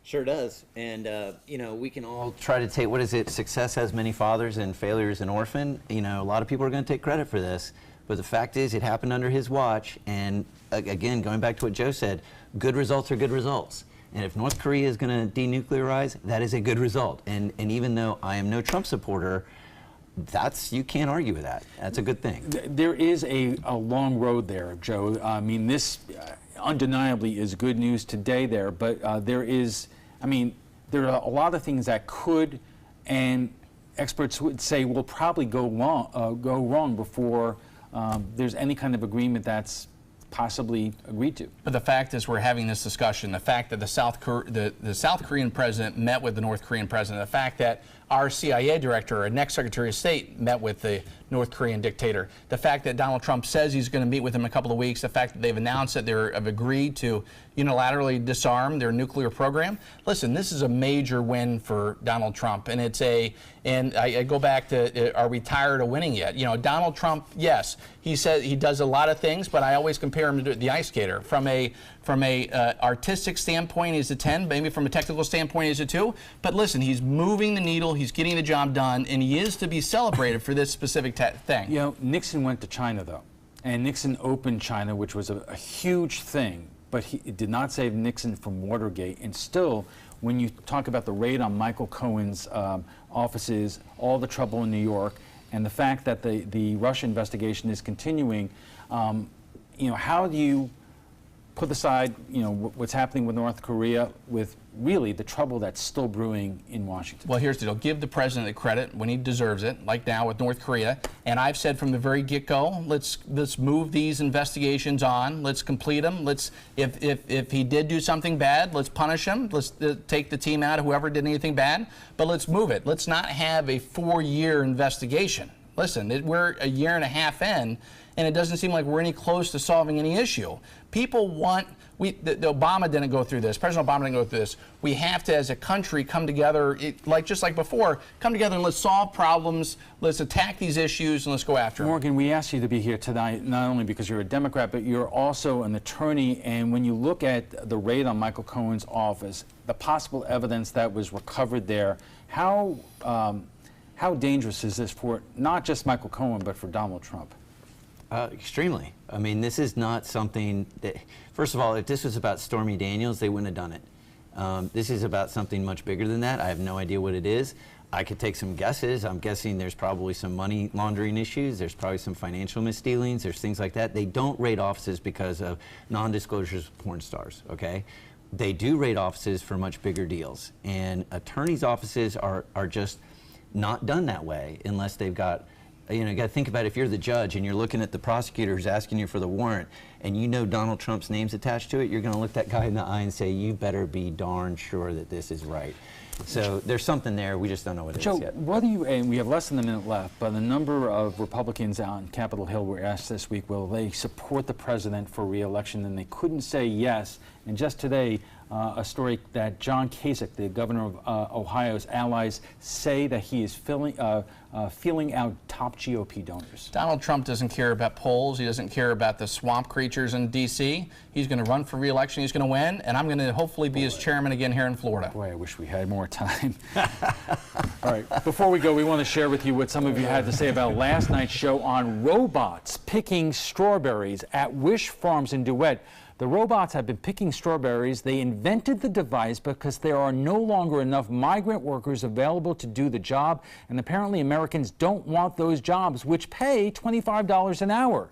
Sure does. And, you know, we can all try to take, what is it, success has many fathers and failure is an orphan. You know, a lot of people are going to take credit for this. But the fact is, it happened under his watch. And, again, going back to what Joe said, good results are good results. And if North Korea is going to denuclearize, that is a good result. And even though I am no Trump supporter, you can't argue with that. That's a good thing. There is a long road there, Joe. I mean, this undeniably is good news today there, but there are a lot of things that could, and experts would say will probably go wrong before there's any kind of agreement that's possibly agreed to. But the fact is, we're having this discussion. The fact that the South Korean president met with the North Korean president. The fact that our CIA director, our next Secretary of State, met with the North Korean dictator. The fact that Donald Trump says he's going to meet with him in a couple of weeks. The fact that they've announced that they have agreed to unilaterally disarm their nuclear program. Listen, this is a major win for Donald Trump, and I go back to, are we tired of winning yet? You know, Donald Trump, yes, he says he does a lot of things, but I always compare him to the ice skater. From a artistic standpoint, he's a 10. Maybe from a technical standpoint, he's a 2. But listen, he's moving the needle. He's getting the job done, and he is to be celebrated for this specific thing. You know, Nixon went to China, though, and Nixon opened China, which was a huge thing. But it did not save Nixon from Watergate. And still, when you talk about the raid on Michael Cohen's offices, all the trouble in New York, and the fact that the Russia investigation is continuing, you know, how do you put aside, you know, what's happening with North Korea with really the trouble that's still brewing in Washington? Well, here's the deal. Give the president the credit when he deserves it, like now with North Korea. And I've said from the very get-go, let's move these investigations on. Let's complete them. If he did do something bad, let's punish him. Let's take the team out of whoever did anything bad. But let's move it. Let's not have a 4-year investigation. Listen, we're a year and a half in, and it doesn't seem like we're any close to solving any issue. People want, the Obama didn't go through this, President Obama didn't go through this. We have to, as a country, come together, just like before, come together and let's solve problems, let's attack these issues, and let's go after them. Morgan, we asked you to be here tonight, not only because you're a Democrat, but you're also an attorney, and when you look at the raid on Michael Cohen's office, the possible evidence that was recovered there, how dangerous is this for not just Michael Cohen, but for Donald Trump? Extremely. I mean, this is not something that, first of all, if this was about Stormy Daniels, they wouldn't have done it. This is about something much bigger than that. I have no idea what it is. I could take some guesses. I'm guessing there's probably some money laundering issues. There's probably some financial misdealings. There's things like that. They don't raid offices because of non-disclosures of porn stars, okay? They do raid offices for much bigger deals. And attorneys' offices are just not done that way unless they've got, you know, you got to think about if you're the judge and you're looking at the prosecutor who's asking you for the warrant and you know Donald Trump's name's attached to it, you're going to look that guy in the eye and say, you better be darn sure that this is right. So there's something there, we just don't know what it is yet. What do you, and we have less than a minute left, but a number of Republicans on Capitol Hill were asked this week, will they support the president for re-election, and they couldn't say yes. And just today, a story that John Kasich, the governor of Ohio's allies, say that he is feeling out top GOP donors. Donald Trump doesn't care about polls. He doesn't care about the swamp creatures in D.C. He's going to run for re-election. He's going to win, and I'm going to hopefully be his chairman again here in Florida. Boy, I wish we had more time. All right, before we go, we want to share with you what some of you had to say about last night's show on robots picking strawberries at Wish Farms in DeWitt. The robots have been picking strawberries. They invented the device because there are no longer enough migrant workers available to do the job, and apparently Americans don't want those jobs, which pay $25 an hour.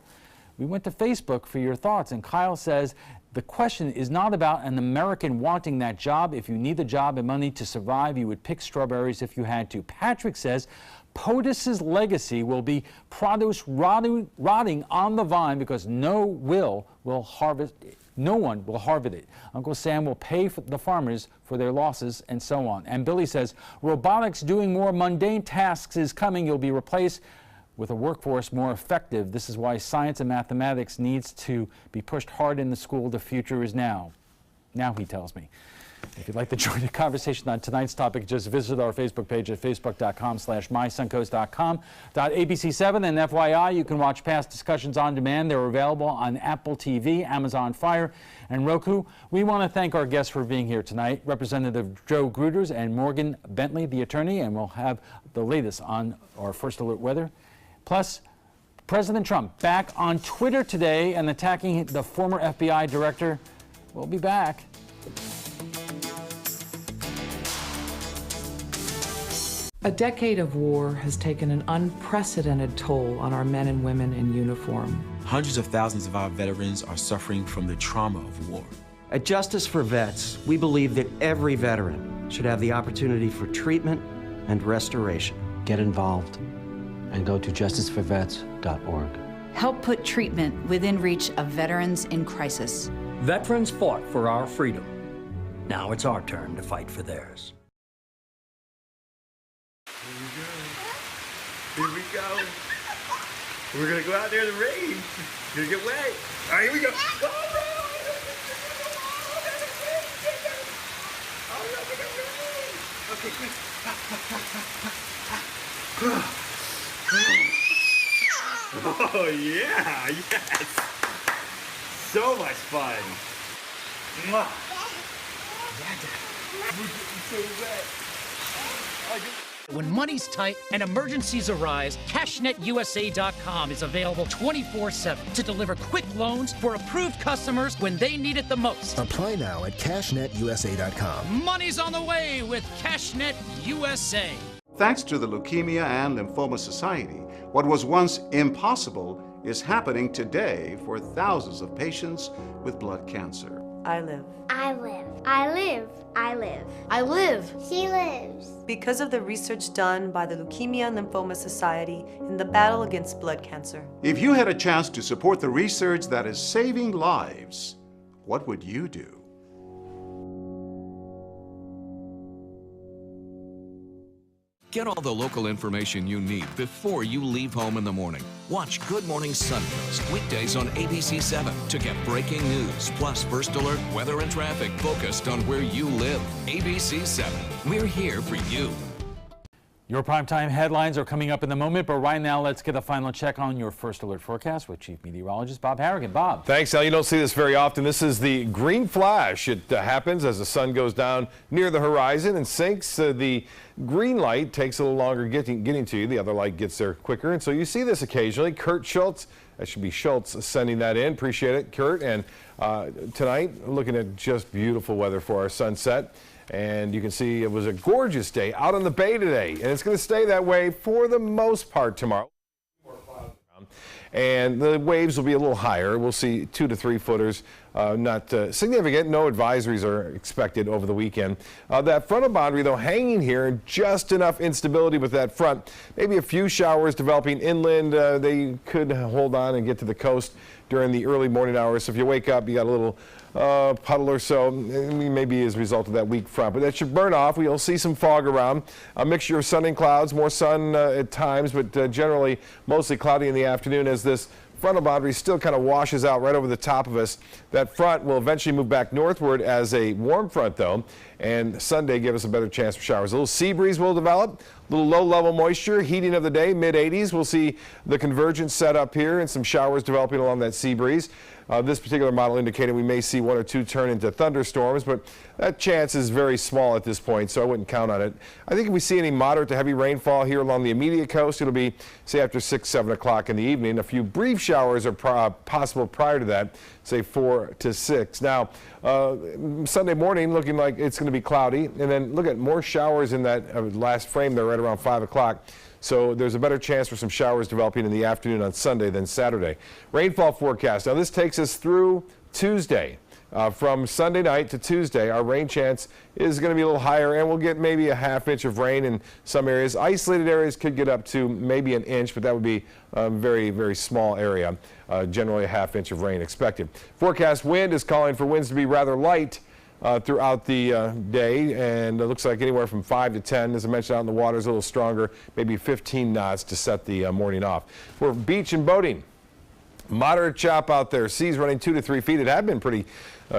We went to Facebook for your thoughts, and Kyle says, the question is not about an American wanting that job. If you need the job and money to survive, you would pick strawberries if you had to. Patrick says, POTUS's legacy will be produce rotting on the vine because no one will harvest it. Uncle Sam will pay for the farmers for their losses, and so on. And Billy says, robotics doing more mundane tasks is coming. You'll be replaced with a workforce more effective. This is why science and mathematics needs to be pushed hard in the school. The future is now. Now, he tells me. If you'd like to join the conversation on tonight's topic, just visit our Facebook page at facebook.com/mysuncoast.com.abc7. And FYI, you can watch past discussions on demand. They're available on Apple TV, Amazon Fire, and Roku. We want to thank our guests for being here tonight, Representative Joe Gruters and Morgan Bentley, the attorney, and we'll have the latest on our First Alert weather. Plus, President Trump back on Twitter today and attacking the former FBI director. We'll be back. A decade of war has taken an unprecedented toll on our men and women in uniform. Hundreds of thousands of our veterans are suffering from the trauma of war. At Justice for Vets, we believe that every veteran should have the opportunity for treatment and restoration. Get involved and go to justiceforvets.org. help put treatment within reach of veterans in crisis. Veterans fought for our freedom. Now it's our turn to fight for theirs. Here we go. We're gonna go out there in the rain. Gonna get wet. All right, here we go. Okay, quick. Oh yeah, yes. So much fun. Mwah. We're getting so wet. When money's tight and emergencies arise, CashNetUSA.com is available 24/7 to deliver quick loans for approved customers when they need it the most. Apply now at CashNetUSA.com. Money's on the way with CashNet USA. Thanks to the Leukemia and Lymphoma Society, what was once impossible is happening today for thousands of patients with blood cancer. I live. I live. I live. I live. I live. She lives. Because of the research done by the Leukemia and Lymphoma Society in the battle against blood cancer. If you had a chance to support the research that is saving lives, what would you do? Get all the local information you need before you leave home in the morning. Watch Good Morning Suncoast weekdays on ABC7 to get breaking news, plus first alert, weather and traffic focused on where you live. ABC7, we're here for you. Your primetime headlines are coming up in a moment, but right now let's get a final check on your first alert forecast with Chief Meteorologist Bob Harrigan. Bob. Thanks, Al. You don't see this very often. This is the green flash. It happens as the sun goes down near the horizon and sinks. The green light takes a little longer getting to you. The other light gets there quicker, and so you see this occasionally. Kurt Schultz, that should be Schultz, sending that in. Appreciate it, Kurt. And tonight, looking at just beautiful weather for our sunset. And you can see it was a gorgeous day out on the bay today, and it's going to stay that way for the most part tomorrow. And the waves will be a little higher. We'll see 2 to 3 footers, not significant. No advisories are expected over the weekend. That frontal boundary, though, hanging here, and just enough instability with that front. Maybe a few showers developing inland. They could hold on and get to the coast during the early morning hours. So if you wake up, you got a little puddle or so, maybe as a result of that weak front, but that should burn off. We'll see some fog around, a mixture of sun and clouds, more sun at times, but generally mostly cloudy in the afternoon as this frontal boundary still kind of washes out right over the top of us. That front will eventually move back northward as a warm front, though, and Sunday give us a better chance for showers. A little sea breeze will develop, a little low-level moisture, heating of the day, mid-80s. We'll see the convergence set up here and some showers developing along that sea breeze. This particular model indicated we may see 1 or 2 turn into thunderstorms, but that chance is very small at this point, so I wouldn't count on it. I think if we see any moderate to heavy rainfall here along the immediate coast, it'll be, say, after 6, 7 o'clock in the evening. A few brief showers are possible prior to that, say 4 to 6. Now, Sunday morning looking like it's going to be cloudy, and then look at more showers in that last frame there right around 5 o'clock. So there's a better chance for some showers developing in the afternoon on Sunday than Saturday. Rainfall forecast. Now this takes us through Tuesday. From Sunday night to Tuesday, our rain chance is going to be a little higher, and we'll get maybe a ½ inch of rain in some areas. Isolated areas could get up to maybe an inch, but that would be a very, very small area. Generally a ½ inch of rain expected. Forecast wind is calling for winds to be rather light throughout the day, and it looks like anywhere from 5 to 10. As I mentioned, out in the water is a little stronger, maybe 15 knots to set the morning off. For beach and boating, moderate chop out there. Seas running 2 to 3 feet. It had been pretty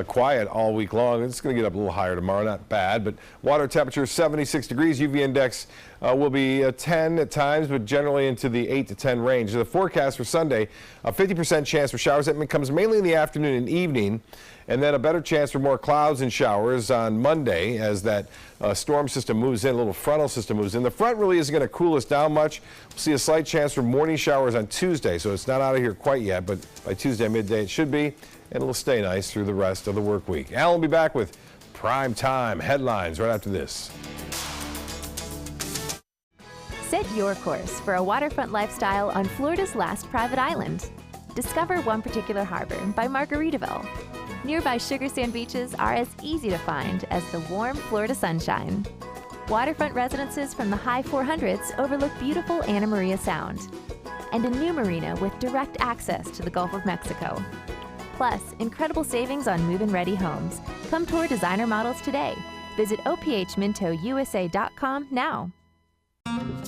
quiet all week long. It's going to get up a little higher tomorrow, not bad, but water temperature 76 degrees. UV index will be 10 at times, but generally into the 8 to 10 range. The forecast for Sunday, a 50% chance for showers. That comes mainly in the afternoon and evening, and then a better chance for more clouds and showers on Monday as that storm system moves in, a little frontal system moves in. The front really isn't going to cool us down much. We'll see a slight chance for morning showers on Tuesday, so it's not out of here quite yet, but by Tuesday midday it should be, and it'll stay nice through the rest of the work week. Alan will be back with prime time headlines right after this. Set your course for a waterfront lifestyle on Florida's last private island. Discover one particular harbor by Margaritaville. Nearby sugar sand beaches are as easy to find as the warm Florida sunshine. Waterfront residences from the high 400s overlook beautiful Anna Maria Sound. and a new marina with direct access to the Gulf of Mexico. Plus, incredible savings on move-in ready homes. Come tour designer models today. Visit ophmintousa.com now.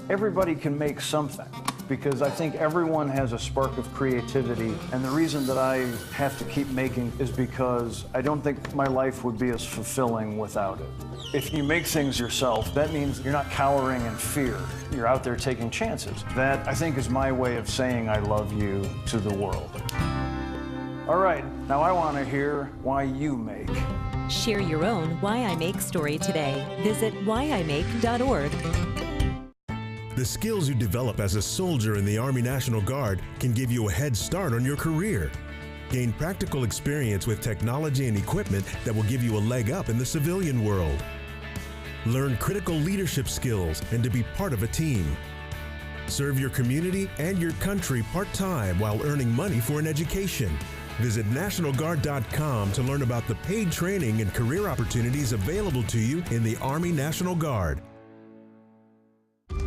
Everybody can make something, because I think everyone has a spark of creativity, and the reason that I have to keep making is because I don't think my life would be as fulfilling without it. If you make things yourself, that means you're not cowering in fear. You're out there taking chances. That, I think, is my way of saying I love you to the world. All right, now I want to hear why you make. Share your own Why I Make story today. Visit whyimake.org. The skills you develop as a soldier in the Army National Guard can give you a head start on your career. Gain practical experience with technology and equipment that will give you a leg up in the civilian world. Learn critical leadership skills and to be part of a team. Serve your community and your country part-time while earning money for an education. Visit NationalGuard.com to learn about the paid training and career opportunities available to you in the Army National Guard.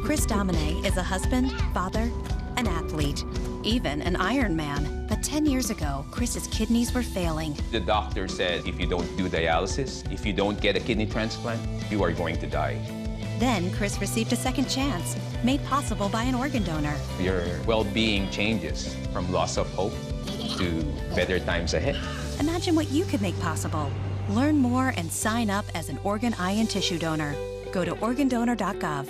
Chris Domine is a husband, father, an athlete, even an Ironman. But 10 years ago, Chris's kidneys were failing. The doctor said if you don't do dialysis, if you don't get a kidney transplant, you are going to die. Then Chris received a second chance, made possible by an organ donor. Your well-being changes from loss of hope to better times ahead. Imagine what you could make possible. Learn more and sign up as an organ, eye, and tissue donor. Go to organdonor.gov.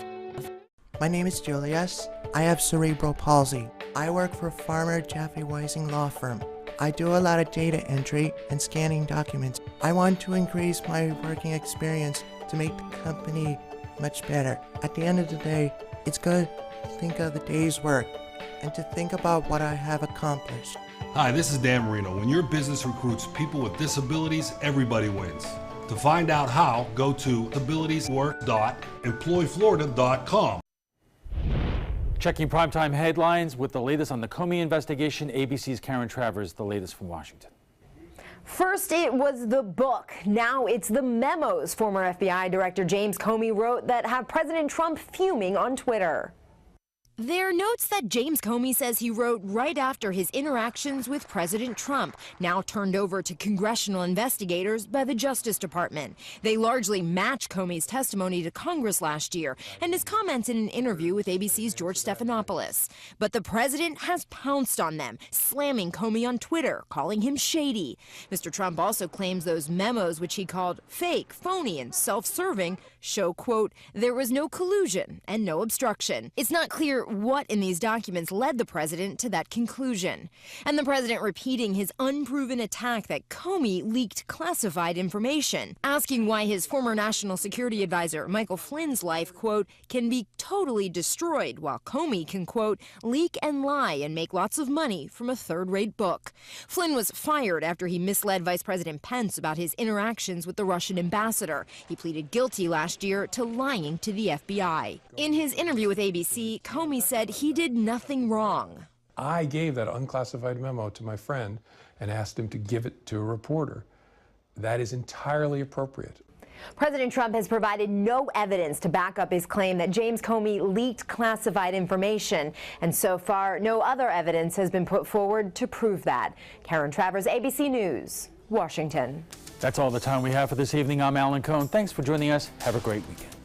My name is Julius. I have cerebral palsy. I work for Farmer Jeffrey Weising Law Firm. I do a lot of data entry and scanning documents. I want to increase my working experience to make the company much better. At the end of the day, it's good to think of the day's work and to think about what I have accomplished. Hi, this is Dan Marino. When your business recruits people with disabilities, everybody wins. To find out how, go to abilitieswork.employflorida.com. Checking primetime headlines with the latest on the Comey investigation. ABC's Karen Travers, the latest from Washington. First, it was the book. Now it's the memos former FBI Director James Comey wrote that have President Trump fuming on Twitter. They're notes that James Comey says he wrote right after his interactions with President Trump, now turned over to congressional investigators by the Justice Department. They largely match Comey's testimony to Congress last year and his comments in an interview with ABC's George Stephanopoulos. But the president has pounced on them, slamming Comey on Twitter, calling him shady. Mr. Trump also claims those memos, which he called fake, phony, and self-serving, show, quote, there was no collusion and no obstruction. It's not clear what in these documents led the president to that conclusion. And the president repeating his unproven attack that Comey leaked classified information, asking why his former national security advisor Michael Flynn's life, quote, can be totally destroyed while Comey can, quote, leak and lie and make lots of money from a third-rate book. Flynn was fired after he misled Vice President Pence about his interactions with the Russian ambassador. He pleaded guilty last year to lying to the FBI. In his interview with ABC, Comey said he did nothing wrong. I gave that unclassified memo to my friend and asked him to give it to a reporter. That is entirely appropriate. President Trump has provided no evidence to back up his claim that James Comey leaked classified information. And so far, no other evidence has been put forward to prove that. Karen Travers, ABC News, Washington. That's all the time we have for this evening. I'm Alan Cohn. Thanks for joining us. Have a great weekend.